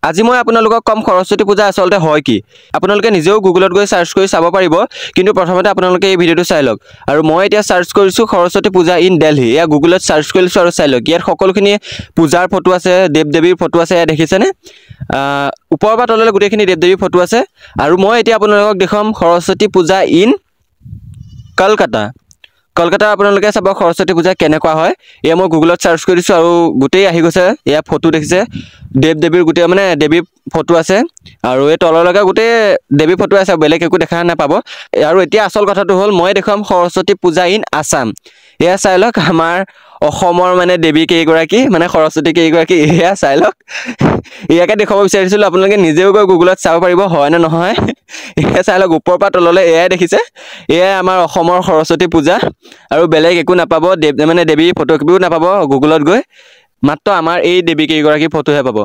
আজি মই আপোনালোকক কম সৰস্বতী পূজা আচলতে হয় কি আপোনালোকে নিজেও গুগলত গৈ সাৰ্চ কৰি চাব পাৰিব কিন্তু প্ৰথমতে আপোনালোকে এই ভিডিওটো চাই লওক আৰু মই এতিয়া সাৰ্চ কৰিছো সৰস্বতী পূজা ইন দিল্লী এয়া গুগলত সাৰ্চ কৰিছো আৰু চাই লওক ইয়াত সকলোখিনি পূজাৰ ফটো আছে দেৱ দেৱীৰ ফটো আছে এয়া দেখিছেনে ওপৰৰ পৰা তললৈ গোটেইখিনি দেৱ দেৱীৰ ফটো আছে আৰু মই এতিয়া আপোনালোকক দেখাম সৰস্বতী পূজা ইন কলকাতা আপোনালোকে চাব সৰস্বতী পূজা কেনেকুৱা হয় এয়া মই গুগলত সাৰ্চ কৰিছো আৰু গোটেই আহি গৈছে এয়া ফটো দেখিছে দেৱ দেৱীৰ গোটেই মানে দেৱী ফটো আছে আৰু এই তললৈকে গোটেই দেৱী ফটো আছে বেলেগ একো দেখা নাপাব আৰু এতিয়া আসল কথাটো হ'ল মই দেখাম সৰস্বতী পূজা ইন আসাম এয়া চাই লওক আমাৰ অসমৰ মানে দেৱী কেইগৰাকী মানে সৰস্বতী কেইগৰাকী এয়া চাই লওক ইয়াকে দেখাব বিচাৰিছিলো আপোনালোকে নিজেও গৈ গুগলত চাব পাৰিব হয় না নহয় এয়া চাই লওক ওপৰৰ পৰা তললৈ এয়াই দেখিছে এয়াই আমাৰ অসমৰ সৰস্বতী পূজা আৰু বেলেগ একো নাপাব মানে দেৱী ফটো কপিও নাপাব গুগলত গৈ মাত্ৰ আমাৰ এই দেৱী কেইগৰাকী ফটোহে পাব